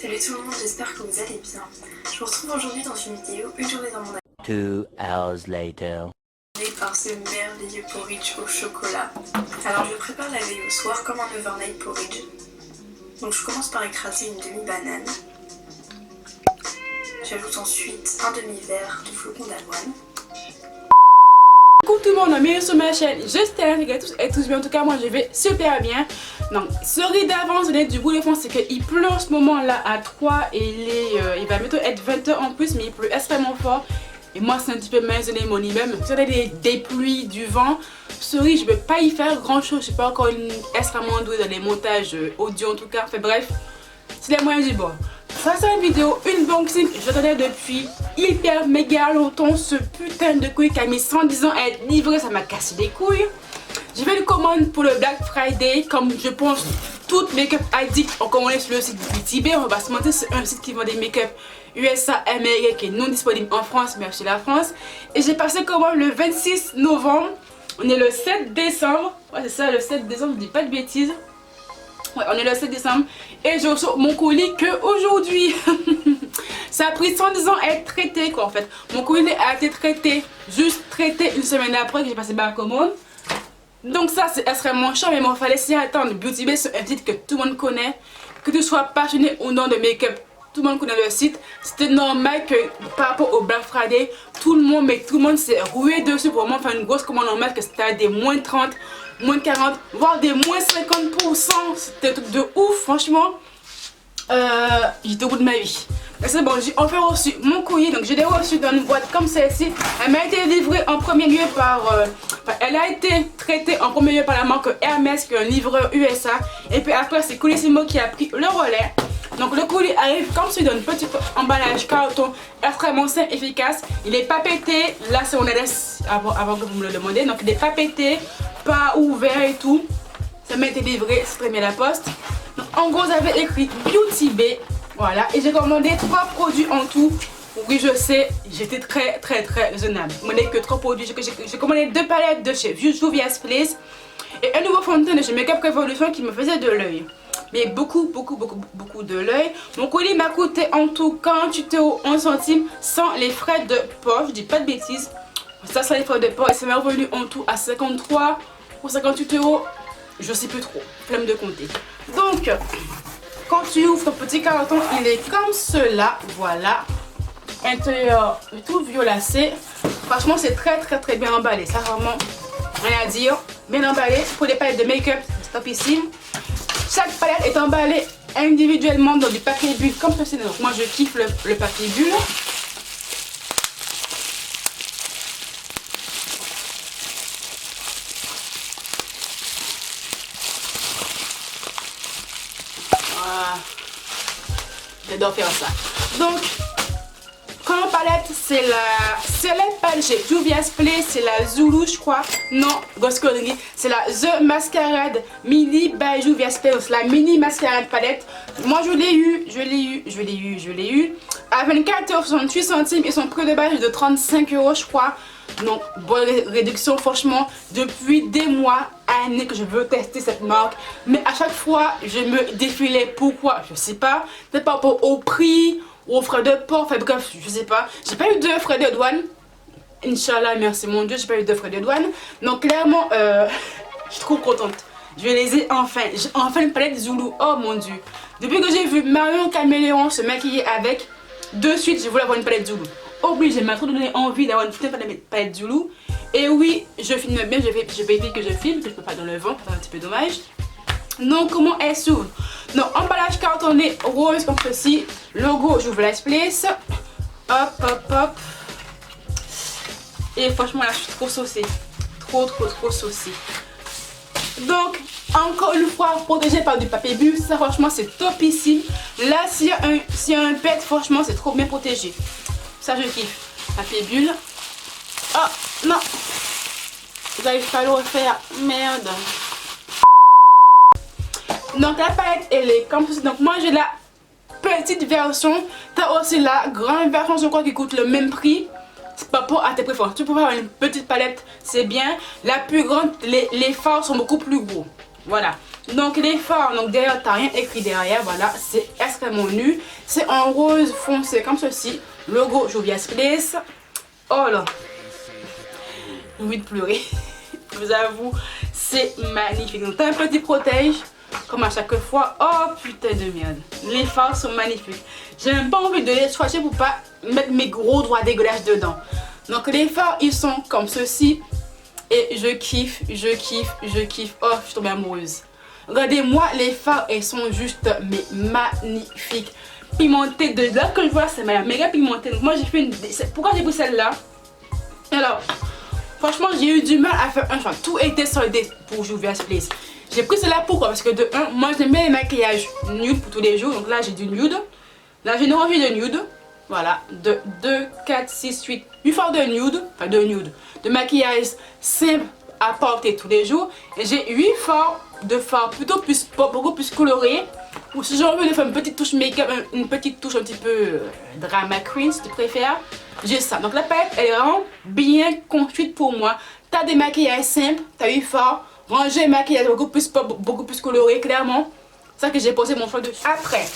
Salut tout le monde, j'espère que vous allez bien. Je vous retrouve aujourd'hui dans une vidéo, une journée dans mon 2 hours later. par ce merveilleux porridge au chocolat. Alors je prépare la veille au soir comme un overnight porridge. Donc je commence par écraser une demi-banane. J'ajoute ensuite un demi-verre de flocons d'avoine. Coucou tout le monde, bienvenue sur ma chaîne, j'espère que tous et tous bien, en tout cas moi je vais super bien. Donc, sorry d'avance, de du bout de fond, c'est qu'il pleut en ce moment là à 3 et il va bientôt être 20h en plus, mais il pleut extrêmement fort. Et moi c'est un petit peu maisonné mon immeuble, si on a des pluies, du vent, sorry je ne vais pas y faire grand chose, je suis pas encore extrêmement douée dans les montages audio en tout cas, enfin bref, c'est les moyens du bord. Ça c'est une vidéo, une unboxing, j'attendais depuis hyper méga longtemps ce putain de couille qui a mis 110 ans à être livré, ça m'a cassé les couilles. J'ai fait une commande pour le Black Friday, comme je pense toutes make-up addicts ont commandé sur le site Beauty-Bay. On va se mentir, c'est un site qui vend des make-up USA, américains qui est non disponible en France, mais chez la France. Et j'ai passé commande le 26 novembre, on est le 7 décembre, ouais c'est ça le 7 décembre, je dis pas de bêtises. Ouais, on est le 7 décembre et je reçois mon colis que aujourd'hui. Ça a pris 110 ans à être traité quoi en fait. Mon colis a été traité, juste traité une semaine après que j'ai passé ma commande. Donc ça c'est extrêmement cher, mais il fallait s'y attendre. Beauty Bay c'est un site que tout le monde connaît. Que tu sois passionné ou non de make-up, tout le monde connaît le site. C'était normal que par rapport au Black Friday, tout le monde s'est roué dessus pour vraiment faire une grosse commande normale, que c'était des moins 30, moins 40, voire des moins 50%. C'était un truc de ouf, franchement. J'étais au bout de ma vie. C'est bon, j'ai enfin reçu mon courrier, donc je l'ai reçu dans une boîte comme celle-ci. Elle m'a été livrée en premier lieu par... elle a été traitée en premier lieu par la marque Hermès, qui est un livreur USA. Et puis après, c'est Colissimo qui a pris le relais. Donc le colis arrive comme celui d'un petit emballage carton extrêmement simple, efficace. Il n'est pas pété, là c'est mon adresse avant que vous me le demandiez. Donc il n'est pas pété, pas ouvert et tout. Ça m'a été livré, c'est très bien la poste. Donc en gros j'avais écrit Beauty Bay. Voilà, et j'ai commandé 3 produits en tout. Oui, je sais, j'étais très raisonnable. Je n'ai que 3 produits. J'ai commandé 2 palettes de chez Juvia's Place et un nouveau fond de teint de chez Makeup Revolution qui me faisait de l'œil. Mais beaucoup de l'œil. Mon colis m'a coûté en tout 48,11 € sans les frais de port. Je dis pas de bêtises. Ça, sans les frais de port. Et ça m'est revenu en tout à 53 ou 58 €. Je sais plus trop. Flemme de compter. Donc... quand tu ouvres ton petit carton, il est comme cela, voilà. Intérieur tout violacé. Franchement, c'est très bien emballé. Ça, vraiment, rien à dire. Bien emballé. Pour les palettes de make-up, c'est topissime. Chaque palette est emballée individuellement dans du papier bulle comme ceci. Donc, moi, je kiffe le papier bulle. J'adore faire ça. Donc, comme palette, c'est la palette chez Juvia's Place, c'est la Zulu, je crois. Non, grosse connerie. C'est la The Masquerade Mini by Juvia's Place, la mini mascarade palette. Moi, je l'ai eu à 24,68 € et son prix de base est de 35 € je crois. Donc, bonne réduction, franchement, depuis des mois, années que je veux tester cette marque. Mais à chaque fois, je me défilais. Pourquoi? Je sais pas. C'est par rapport au prix, aux frais de port, enfin bref, je sais pas. J'ai pas eu de frais de douane. Inch'Allah, merci mon Dieu, j'ai pas eu de frais de douane. Donc, clairement, je suis trop contente. Je les ai enfin. J'ai enfin une palette Zulu. Oh mon Dieu. Depuis que j'ai vu Marion Caméléon se maquiller avec, de suite, je voulais avoir une palette Zulu. Obligé, m'a trop donné envie d'avoir une putain de palette Zulu. Et oui, je filme bien, je vais éviter que je filme, que je peux pas dans le vent, c'est un petit peu dommage. Donc comment elle s'ouvre? Donc emballage cartonné rose comme ceci, logo Juvia's Place. Hop. Et franchement là je suis trop saucée. Trop saucée. Donc encore une fois protégé par du papier bulle, ça franchement c'est topissime. Là s'il y a un pet, franchement c'est trop bien protégé. Ça je kiffe. Papier bulle. Oh non, j'arrive pas à le refaire. Merde. Donc la palette elle est comme ceci. Donc moi j'ai la petite version. T'as aussi la grande version, je crois, qui coûte le même prix. C'est pas pour à tes préférences. Tu peux avoir une petite palette, c'est bien. La plus grande, les fards sont beaucoup plus gros. Voilà. Donc les fards, donc derrière t'as rien écrit derrière, voilà, c'est extrêmement nu. C'est en rose foncé comme ceci. Logo Juvia's Place. Oh là, j'ai envie de pleurer. Je vous avoue, c'est magnifique. Donc t'as un petit protège, comme à chaque fois. Oh putain de merde. Les fards sont magnifiques. J'ai même pas envie de les swatcher pour pas mettre mes gros doigts dégueulasses dedans. Donc les fards, ils sont comme ceci. Et je kiffe, je kiffe, je kiffe. Oh, je suis tombée amoureuse. Regardez-moi, les fards, elles sont juste mais magnifiques. Pimentées de là que je vois, c'est méga pimenté. Donc moi j'ai fait une... Pourquoi j'ai pris celle-là? Alors, franchement, j'ai eu du mal à faire un choix. Tout était soldé pour Juvia's Place. J'ai pris celle-là pourquoi? Parce que de 1, moi j'aime bien les maquillages nude pour tous les jours. Donc là j'ai du nude. Là j'ai une rangée de nude. Voilà, de 2, 4, 6, 8, 8 fards de nude. Enfin de nude. De maquillage simple à porter tous les jours. Et j'ai 8 fards de fards plutôt plus pop, beaucoup plus colorés. Ou si j'ai envie de faire une petite touche make-up, une petite touche un petit peu drama queen si tu préfères, j'ai ça. Donc la palette elle est vraiment bien construite pour moi. T'as des maquillages simples, t'as 8 fards, rangé maquillage beaucoup plus pop, beaucoup plus coloré, clairement. C'est ça que j'ai posé mon choix dessus. Après,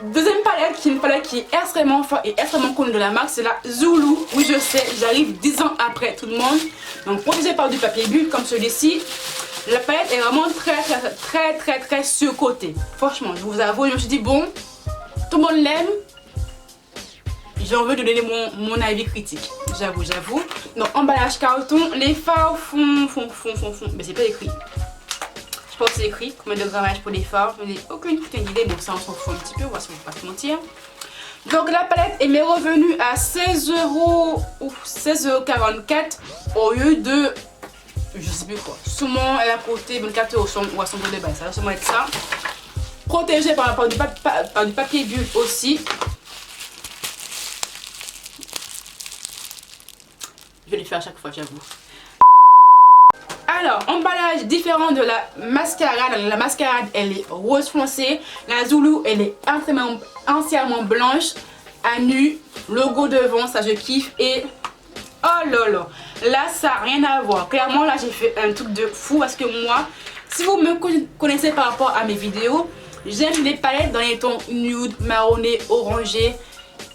deuxième palette, qui est une palette qui est extrêmement forte et extrêmement connue de la marque, c'est la Zulu. Oui je sais, j'arrive 10 ans après tout le monde. Donc protégée par du papier bulle comme celui-ci. La palette est vraiment très surcotée. Franchement, je vous avoue, je me suis dit bon, tout le monde l'aime. J'ai envie de donner mon avis critique. J'avoue. Donc emballage carton, les fards font. Mais c'est pas écrit. Je pense que c'est écrit combien de grammage pour les fards. Je n'ai aucune putain d'idée. Bon ça on s'en fout un petit peu, on va pas se mentir. Donc la palette m'est revenue à 16,44 € au lieu de je sais plus quoi. Souvent elle a coûté 24 € ou à son de base. Ça va sûrement être ça. Protégé par du papier bulle aussi. Je vais les faire à chaque fois, j'avoue. Alors, emballage différent de la mascarade. La mascarade, elle est rose foncé. La Zulu, elle est entièrement blanche. À nu, logo devant, ça je kiffe. Et oh là là, là ça n'a rien à voir. Clairement, là j'ai fait un truc de fou parce que moi, si vous me connaissez par rapport à mes vidéos, j'aime les palettes dans les tons nude, marronné, orangé,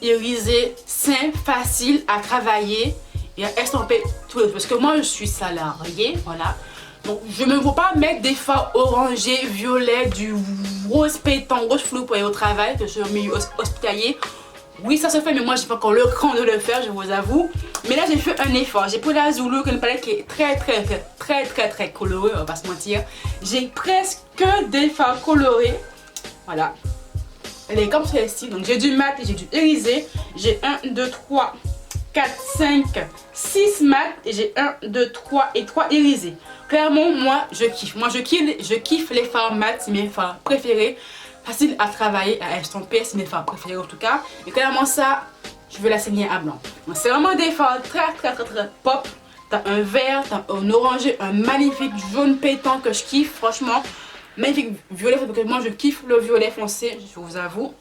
irisé, simple, facile à travailler et à estomper tous les jours. Parce que moi je suis salariée, voilà. Donc je ne me vois pas mettre des fards orangés, violets, du rose pétant, rose flou pour aller au travail, que je suis au milieu hospitalier. Oui ça se fait mais moi j'ai pas encore le cran de le faire, je vous avoue. Mais là j'ai fait un effort, j'ai pris la Zulu qui est une palette qui est très colorée, on va pas se mentir. J'ai presque des fards colorés, voilà. Elle est comme celle-ci, donc j'ai du mat et j'ai du irisé. J'ai 1, 2, 3, 4, 5, 6 mat et j'ai 1, 2, 3 et 3 irisés. Clairement moi je kiffe, je kiffe les fards mat, c'est mes fards préférés. Facile à travailler, à estomper, c'est mes fards préférés en tout cas. Et clairement ça, je veux la saigner à blanc. Donc c'est vraiment des fards très pop. T'as un vert, t'as un orangé, un magnifique jaune pétant que je kiffe, franchement. Magnifique violet, parce que moi je kiffe le violet foncé, je vous avoue.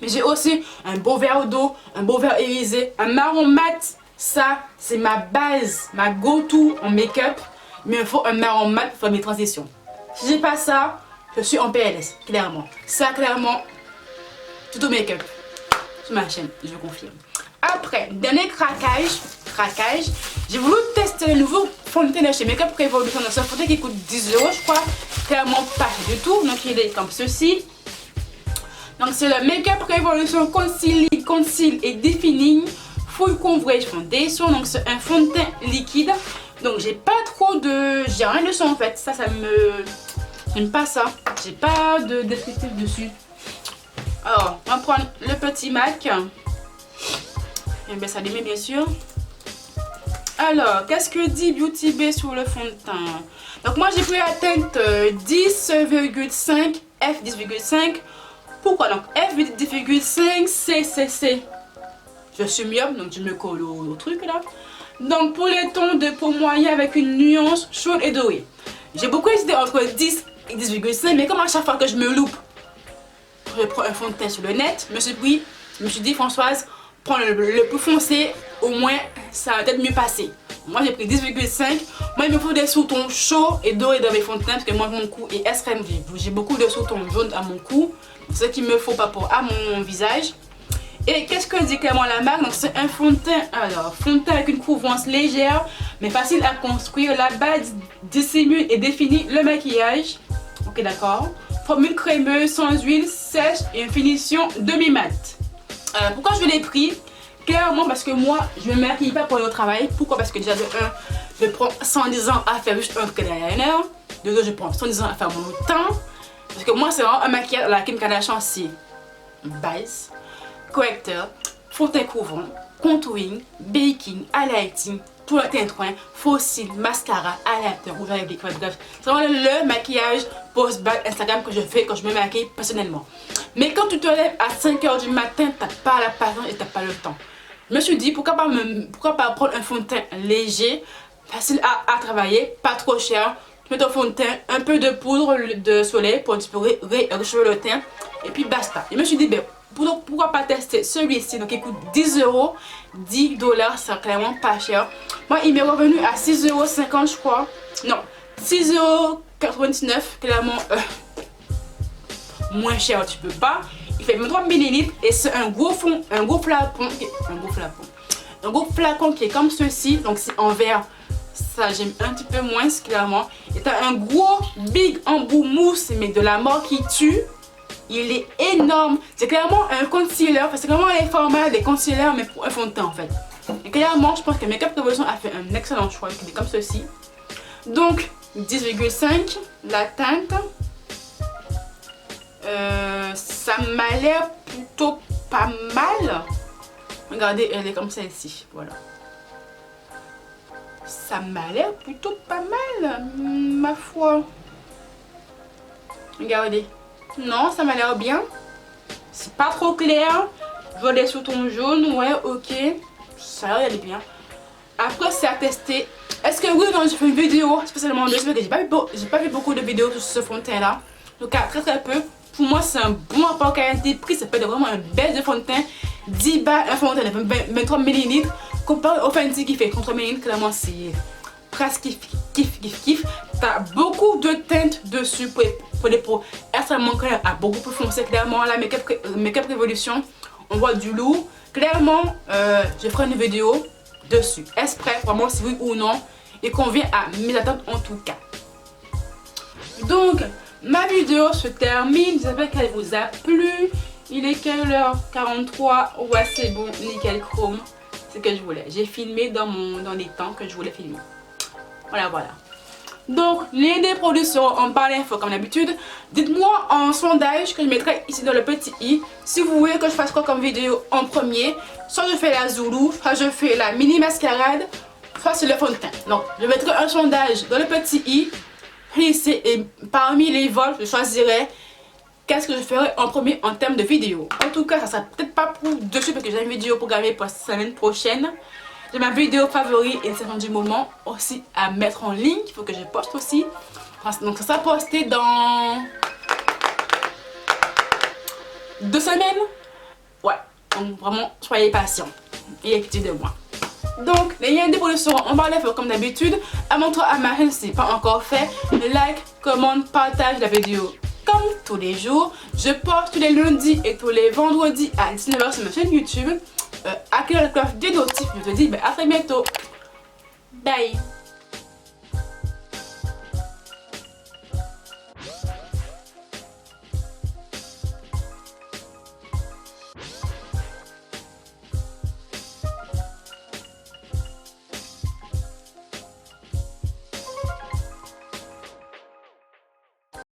Mais j'ai aussi un beau vert d'eau, un beau vert irisé, un marron mat. Ça, c'est ma base, ma go-to en make-up. Mais il faut un marron mat pour faire mes transitions. Si j'ai pas ça, je suis en PLS, clairement. Ça, clairement, tout au make-up. Sur ma chaîne, je confirme. Après, dernier craquage, j'ai voulu tester le nouveau fond de teint de chez Makeup Revolution. C'est un fond de teint qui coûte 10 €, je crois. Clairement pas cher du tout. Donc il est comme ceci. Donc c'est le Makeup Revolution Conceal et Defining Full Coverage Foundation. Donc c'est un fond de teint liquide. Donc j'ai pas trop de... J'ai rien dessus en fait. Ça me... J'aime pas ça. J'ai pas de descriptif dessus. Alors, on va prendre le petit MAC. Et bien, ça l'aimer bien sûr. Alors, qu'est-ce que dit Beauty Bay sur le fond de teint? Donc, moi, j'ai pris la teinte 10,5, F10,5. Pourquoi? Donc, F10,5, c'est. Je suis myope, donc je me colle au truc là. Donc, pour les tons de peau moyen avec une nuance chaude et dorée. J'ai beaucoup hésité entre 10 et 10,5, mais comme à chaque fois que je me loupe, je prends un fond de teint sur le net, je me suis dit Françoise, prends le plus foncé, au moins ça va peut-être mieux passer. Moi j'ai pris 10,5. Moi il me faut des sous-tons chauds et dorés dans mes fonds de teint parce que moi mon cou est extrême. J'ai beaucoup de sous-tons jaunes à mon cou. C'est ce qu'il me faut par rapport à mon visage. Et qu'est-ce que dit clairement la marque? Donc c'est un fond de teint. Alors, fond de teint avec une couvrance légère mais facile à construire. La base dissimule et définit le maquillage. Ok, d'accord. Formule crémeuse, sans huile, sèche et une finition demi-mat. Pourquoi je l'ai pris? Clairement parce que moi je me maquille pas pour aller au travail. Pourquoi? Parce que déjà de 1, je prends 110 ans à faire juste un trait d'eyeliner. De 2, je prends 110 ans à faire mon teint. Parce que moi c'est vraiment un maquillage à la Kim Kardashian, c'est base, correcteur, fond de teint couvrant, contouring, baking, highlighting, tout le tintouin, faux cils, mascara, highlighter, rouge à lèvres, bref. C'est vraiment le maquillage post-bac Instagram que je fais quand je me maquille personnellement. Mais quand tu te lèves à 5 h du matin, t'as pas la patience et t'as pas le temps. Je me suis dit pourquoi pas prendre un fond de teint léger, facile à travailler, pas trop cher. Tu mets ton fond de teint, un peu de poudre de soleil pour un petit peu réchauffer le teint et puis basta. Je me suis dit ben, pourquoi pas tester celui-ci, donc il coûte 10 €, 10 $, c'est clairement pas cher. Moi il m'est revenu à 6,50 € je crois, non 6,99 €, clairement moins cher tu peux pas. Il fait 23 ml et c'est un gros flacon qui est comme ceci, donc c'est en verre. Ça j'aime un petit peu moins clairement. Et t'as un gros big embout mousse mais de la mort qui tue. Il est énorme. C'est clairement un concealer. C'est clairement les formats des concealers mais pour un fond de teint en fait. Et clairement je pense que Makeup Revolution a fait un excellent choix. Il est comme ceci. Donc 10,5 la teinte. Ça m'a l'air plutôt pas mal. Regardez, elle est comme celle-ci. Voilà. Ça m'a l'air plutôt pas mal, ma foi. Regardez. Non, ça m'a l'air bien. C'est pas trop clair. Je vois des sous-tons jaunes. Ouais, ok. Ça a l'air d'aller bien. Après, c'est à tester. Est-ce que oui, non, j'ai fait une vidéo spécialement dessus parce que j'ai pas vu beaucoup de vidéos sur ce fond de teint là. Donc, très peu. Pour moi, c'est un bon rapport qualité-prix. Ça peut être vraiment un bel de fond de teint. 10 balles, un fond de teint de 23 ml. Comparé au Fenty qui fait 33 ml, clairement, c'est presque kiff. T'as beaucoup de teintes dessus pour des peaux extrêmement claires, à beaucoup plus foncé. Clairement, la Makeup Revolution, on voit du lourd. Clairement, je ferai une vidéo dessus. Est-ce prêt, vraiment, si oui ou non, il convient à mes attentes en tout cas. Donc, ma vidéo se termine. J'espère qu'elle vous a plu. Il est quelle heure? 43. Ouais, c'est bon, nickel chrome. C'est ce que je voulais. J'ai filmé dans les temps que je voulais filmer. Voilà. Donc, les des produits seront en barre d'infos comme d'habitude. Dites-moi en sondage que je mettrai ici dans le petit i si vous voulez que je fasse quoi comme vidéo en premier. Soit je fais la Zulu, soit je fais la mini mascarade, soit c'est le fond de teint. Donc, je mettrai un sondage dans le petit i. Et parmi les votes, je choisirai qu'est-ce que je ferai en premier en termes de vidéo. En tout cas, ça sera peut-être pas pour dessus parce que j'ai une vidéo programmée pour la semaine prochaine. J'ai ma vidéo favorite et c'est du moment aussi à mettre en ligne. Il faut que je poste aussi. Donc ça sera posté dans 2 semaines. Ouais, donc vraiment, soyez patients et écoutez de moi. Donc, les liens de produits seront en barre d'infos comme d'habitude. Abonne-toi à ma chaîne si ce n'est pas encore fait. Like, commente, partage la vidéo comme tous les jours. Je poste tous les lundis et tous les vendredis à 19 h sur ma chaîne YouTube. Activez la cloche des notifs. Je te dis à très bientôt. Bye.